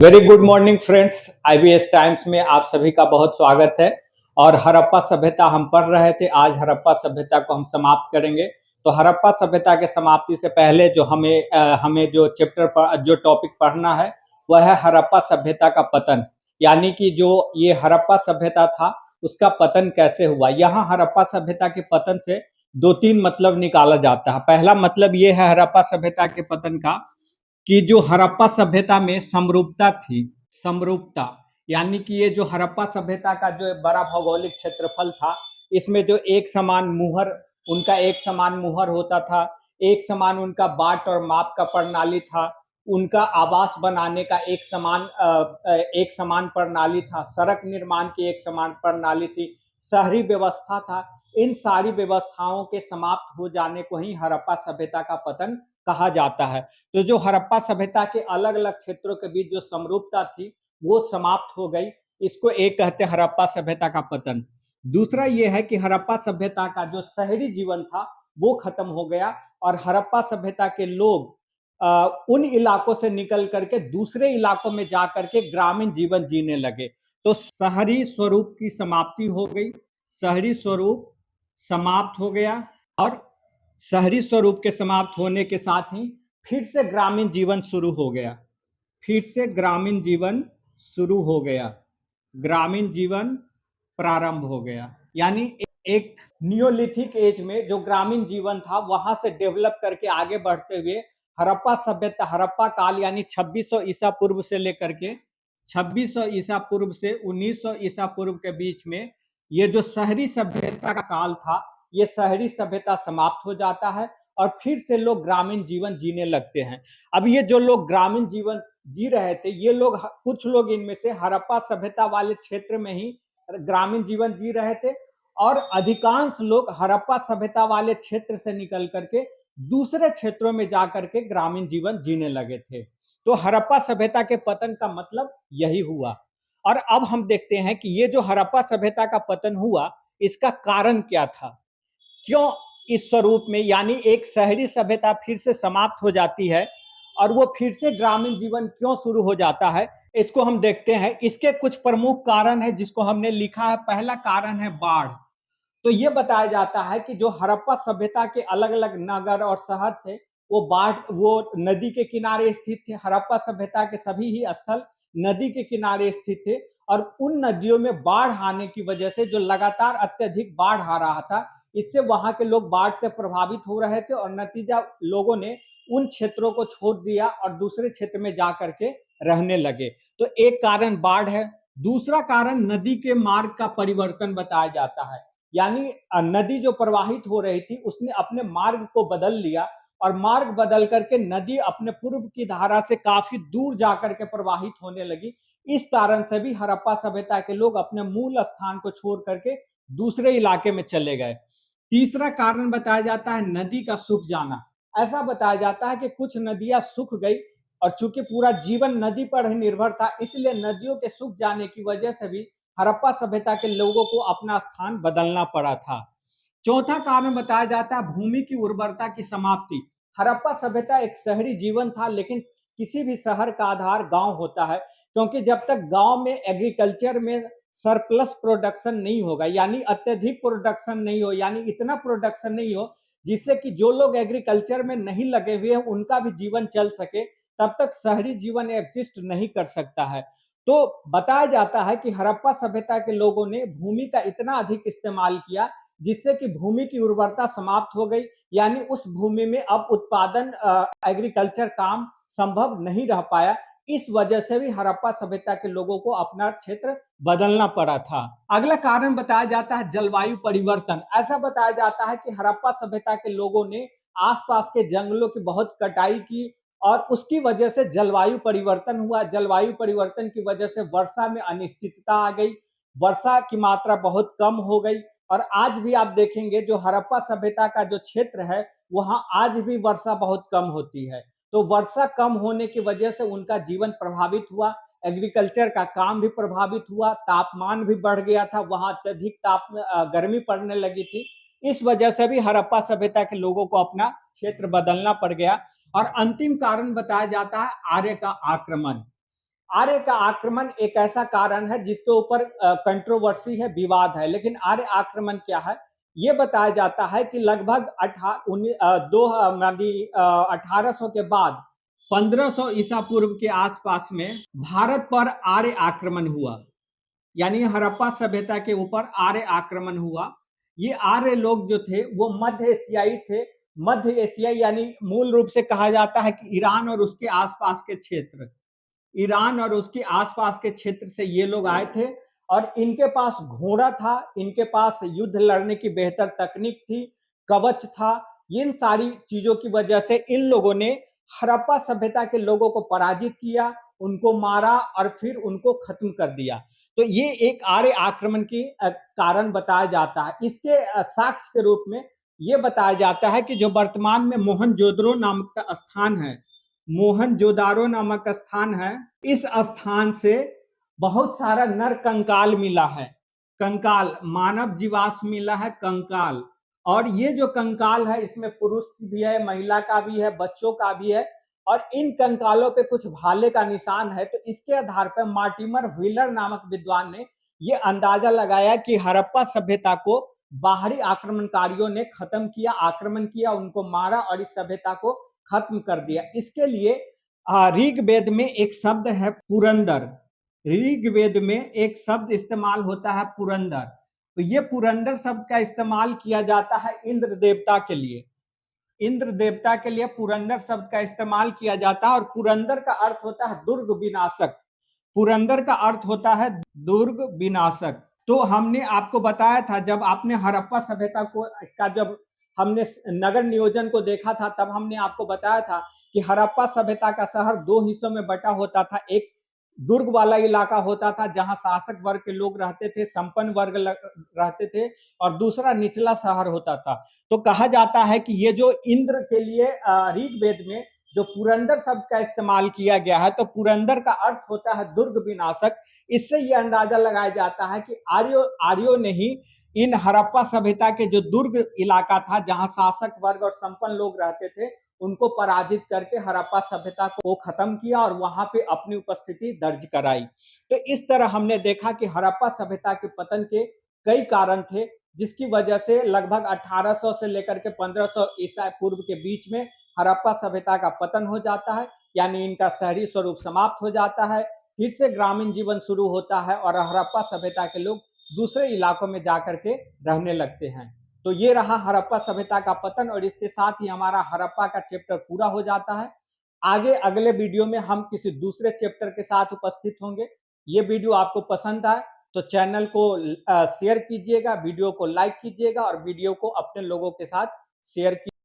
Very good morning friends. IBS times में आप सभी का बहुत स्वागत है। और हड़प्पा सभ्यता हम पढ़ रहे थे, आज हड़प्पा सभ्यता को हम समाप्त करेंगे। तो हड़प्पा सभ्यता के समाप्ति से पहले जो हमें जो जो टॉपिक पढ़ना है वह है हड़प्पा सभ्यता का पतन। यानी कि जो ये हड़प्पा सभ्यता था उसका पतन कैसे हुआ। यहाँ हड़प्पा सभ्यता के पतन से दो तीन मतलब निकाला जाता है। पहला मतलब ये है हड़प्पा सभ्यता के पतन का कि जो हड़प्पा सभ्यता में समरूपता थी। समरूपता यानी कि ये जो हड़प्पा सभ्यता का जो बड़ा भौगोलिक क्षेत्रफल था, इसमें जो एक समान मुहर, उनका एक समान मुहर होता था, एक समान उनका बाट और माप का प्रणाली था, उनका आवास बनाने का एक समान प्रणाली था, सड़क निर्माण की एक समान प्रणाली थी, शहरी व्यवस्था था। इन सारी व्यवस्थाओं के समाप्त हो जाने को ही हड़प्पा सभ्यता का पतन कहा जाता है। तो जो हड़प्पा सभ्यता के अलग अलग क्षेत्रों के बीच जो समरूपता थी वो समाप्त हो गई। इसको एक कहते हैं हड़प्पा सभ्यता का पतन। दूसरा ये है कि हड़प्पा सभ्यता का जो शहरी जीवन था वो खत्म हो गया और हड़प्पा सभ्यता के लोग उन इलाकों से निकल करके दूसरे इलाकों में जा करके ग्रामीण जीवन जीने लगे। तो शहरी स्वरूप की समाप्ति हो गई, शहरी स्वरूप समाप्त हो गया। और शहरी स्वरूप के समाप्त होने के साथ ही फिर से ग्रामीण जीवन शुरू हो गया। फिर से ग्रामीण जीवन शुरू हो गया, ग्रामीण जीवन प्रारंभ हो गया। यानी एक नियोलिथिक एज में जो ग्रामीण जीवन था वहां से डेवलप करके आगे बढ़ते हुए हड़प्पा सभ्यता, हड़प्पा काल यानी 2600 ईसा पूर्व से लेकर के 2600 ईसा पूर्व से 1900 ईसा पूर्व के बीच में ये जो शहरी सभ्यता का काल था, ये शहरी सभ्यता समाप्त हो जाता है और फिर से लोग ग्रामीण जीवन जीने लगते हैं। अब ये जो लोग ग्रामीण जीवन जी रहे थे, ये लोग, कुछ लोग इनमें से हड़प्पा सभ्यता वाले क्षेत्र में ही ग्रामीण जीवन जी रहे थे और अधिकांश लोग हड़प्पा सभ्यता वाले क्षेत्र से निकल करके दूसरे क्षेत्रों में जाकर के ग्रामीण जीवन जीने लगे थे। तो हड़प्पा सभ्यता के पतन का मतलब यही हुआ। और अब हम देखते हैं कि ये जो हड़प्पा सभ्यता का पतन हुआ इसका कारण क्या था, क्यों इस स्वरूप में, यानी एक शहरी सभ्यता फिर से समाप्त हो जाती है और वो फिर से ग्रामीण जीवन क्यों शुरू हो जाता है, इसको हम देखते हैं। इसके कुछ प्रमुख कारण है जिसको हमने लिखा है। पहला कारण है बाढ़। तो ये बताया जाता है कि जो हड़प्पा सभ्यता के अलग अलग नगर और शहर थे वो नदी के किनारे स्थित थे। हड़प्पा सभ्यता के सभी ही स्थल नदी के किनारे स्थित थे और उन नदियों में बाढ़ आने की वजह से, जो लगातार अत्यधिक बाढ़ आ रहा था, इससे वहां के लोग बाढ़ से प्रभावित हो रहे थे और नतीजा लोगों ने उन क्षेत्रों को छोड़ दिया और दूसरे क्षेत्र में जाकर के रहने लगे। तो एक कारण बाढ़ है। दूसरा कारण नदी के मार्ग का परिवर्तन बताया जाता है। यानी नदी जो प्रवाहित हो रही थी उसने अपने मार्ग को बदल लिया और मार्ग बदल करके नदी अपने पूर्व की धारा से काफी दूर जाकर के प्रवाहित होने लगी। इस कारण से भी हड़प्पा सभ्यता के लोग अपने मूल स्थान को छोड़ करके दूसरे इलाके में चले गए। तीसरा कारण बताया जाता है नदी का सूख जाना। ऐसा बताया जाता है कि कुछ नदियां सूख गई और चूंकि पूरा जीवन नदी पर ही निर्भर था, इसलिए नदियों के सूख जाने की वजह से भी हड़प्पा सभ्यता के लोगों को अपना स्थान बदलना पड़ा था। चौथा कारण बताया जाता है भूमि की उर्वरता की समाप्ति। हड़प्पा सभ्यता एक शहरी जीवन था, लेकिन किसी भी शहर का आधार गांव होता है, क्योंकि जब तक गांव में एग्रीकल्चर में सरप्लस प्रोडक्शन नहीं होगा, यानी अत्यधिक प्रोडक्शन नहीं हो, यानी इतना प्रोडक्शन नहीं हो जिससे कि जो लोग एग्रीकल्चर में नहीं लगे हुए हैं उनका भी जीवन चल सके, तब तक शहरी जीवन एग्जिस्ट नहीं कर सकता है। तो बताया जाता है कि हड़प्पा सभ्यता के लोगों ने भूमि का इतना अधिक इस्तेमाल किया जिससे कि भूमि की उर्वरता समाप्त हो गई, यानी उस भूमि में अब उत्पादन, एग्रीकल्चर काम संभव नहीं रह पाया। इस वजह से भी हड़प्पा सभ्यता के लोगों को अपना क्षेत्र बदलना पड़ा था। अगला कारण बताया जाता है जलवायु परिवर्तन। ऐसा बताया जाता है कि हड़प्पा सभ्यता के लोगों ने आसपास के जंगलों की बहुत कटाई की और उसकी वजह से जलवायु परिवर्तन हुआ। जलवायु परिवर्तन की वजह से वर्षा में अनिश्चितता आ गई, वर्षा की मात्रा बहुत कम हो गई। और आज भी आप देखेंगे जो हड़प्पा सभ्यता का जो क्षेत्र है वहां आज भी वर्षा बहुत कम होती है। तो वर्षा कम होने की वजह से उनका जीवन प्रभावित हुआ, एग्रीकल्चर का काम भी प्रभावित हुआ, तापमान भी बढ़ गया था, वहां अत्यधिक गर्मी पड़ने लगी थी। इस वजह से भी हड़प्पा सभ्यता के लोगों को अपना क्षेत्र बदलना पड़ गया। और अंतिम कारण बताया जाता है आर्य का आक्रमण। आर्य का आक्रमण एक ऐसा कारण है जिसके ऊपर कंट्रोवर्सी है, विवाद है, लेकिन आर्य आक्रमण क्या है ये बताया जाता है कि लगभग 1800 के बाद 1500 ईसा पूर्व के आसपास में भारत पर आर्य आक्रमण हुआ। यानी हड़प्पा सभ्यता के ऊपर आर्य आक्रमण हुआ। ये आर्य लोग जो थे वो मध्य एशियाई थे। मध्य एशियाई यानी मूल रूप से कहा जाता है कि ईरान और उसके आसपास के क्षेत्र, ईरान और उसके आसपास के क्षेत्र से ये लोग आए थे और इनके पास घोड़ा था, इनके पास युद्ध लड़ने की बेहतर तकनीक थी, कवच था। इन सारी चीजों की वजह से इन लोगों ने हड़प्पा सभ्यता के लोगों को पराजित किया, उनको मारा और फिर उनको खत्म कर दिया। तो ये एक आर्य आक्रमण की कारण बताया जाता है। इसके साक्ष्य के रूप में ये बताया जाता है कि जो वर्तमान में मोहनजोदड़ो नामक का स्थान है, मोहनजोदारो नामक स्थान है, इस स्थान से बहुत सारा नर कंकाल मिला है। कंकाल मानव जीवाश्म मिला है, कंकाल। और ये जो कंकाल है इसमें पुरुष भी है, महिला का भी है, बच्चों का भी है और इन कंकालों पे कुछ भाले का निशान है। तो इसके आधार पर मार्टिमर व्हीलर नामक विद्वान ने ये अंदाजा लगाया कि हड़प्पा सभ्यता को बाहरी आक्रमणकारियों ने खत्म किया, आक्रमण किया, उनको मारा और इस सभ्यता को खत्म कर दिया। इसके लिए ऋग्वेद में एक शब्द है पुरंदर। ऋग्वेद में एक शब्द इस्तेमाल होता है पुरंदर। तो ये पुरंदर शब्द का इस्तेमाल किया जाता है इंद्र देवता के लिए। इंद्र देवता के लिए पुरंदर शब्द का इस्तेमाल किया जाता है और पुरंदर का अर्थ होता है दुर्ग विनाशक। पुरंदर का अर्थ होता है दुर्ग विनाशक। तो हमने आपको बताया था जब आपने हड़प्पा सभ्यता को का जब हमने नगर नियोजन को देखा था तब हमने आपको बताया था कि हड़प्पा सभ्यता का शहर दो हिस्सों में बटा होता था। एक दुर्ग वाला इलाका होता था जहां शासक वर्ग के लोग रहते थे, संपन्न वर्ग रहते थे, और दूसरा निचला शहर होता था। तो कहा जाता है कि ये जो इंद्र के लिए ऋग्वेद में जो पुरंदर शब्द का इस्तेमाल किया गया है, तो पुरंदर का अर्थ होता है दुर्ग विनाशक। इससे यह अंदाजा लगाया जाता है कि आर्यों ने ही इन हड़प्पा सभ्यता के जो दुर्ग इलाका था जहां शासक वर्ग और संपन्न लोग रहते थे उनको पराजित करके हड़प्पा सभ्यता को खत्म किया और वहां पे अपनी उपस्थिति दर्ज कराई। तो इस तरह हमने देखा कि हड़प्पा सभ्यता के पतन के कई कारण थे जिसकी वजह से लगभग 1800 से लेकर के 1500 ईसा पूर्व के बीच में हड़प्पा सभ्यता का पतन हो जाता है, यानी इनका शहरी स्वरूप समाप्त हो जाता है। फिर से ग्रामीण जीवन शुरू होता है और हड़प्पा सभ्यता के लोग दूसरे इलाकों में जाकर के रहने लगते हैं। तो ये रहा हड़प्पा सभ्यता का पतन और इसके साथ ही हमारा हड़प्पा का चैप्टर पूरा हो जाता है। आगे अगले वीडियो में हम किसी दूसरे चैप्टर के साथ उपस्थित होंगे। ये वीडियो आपको पसंद आए तो चैनल को शेयर कीजिएगा, वीडियो को लाइक कीजिएगा और वीडियो को अपने लोगों के साथ शेयर कीजिए।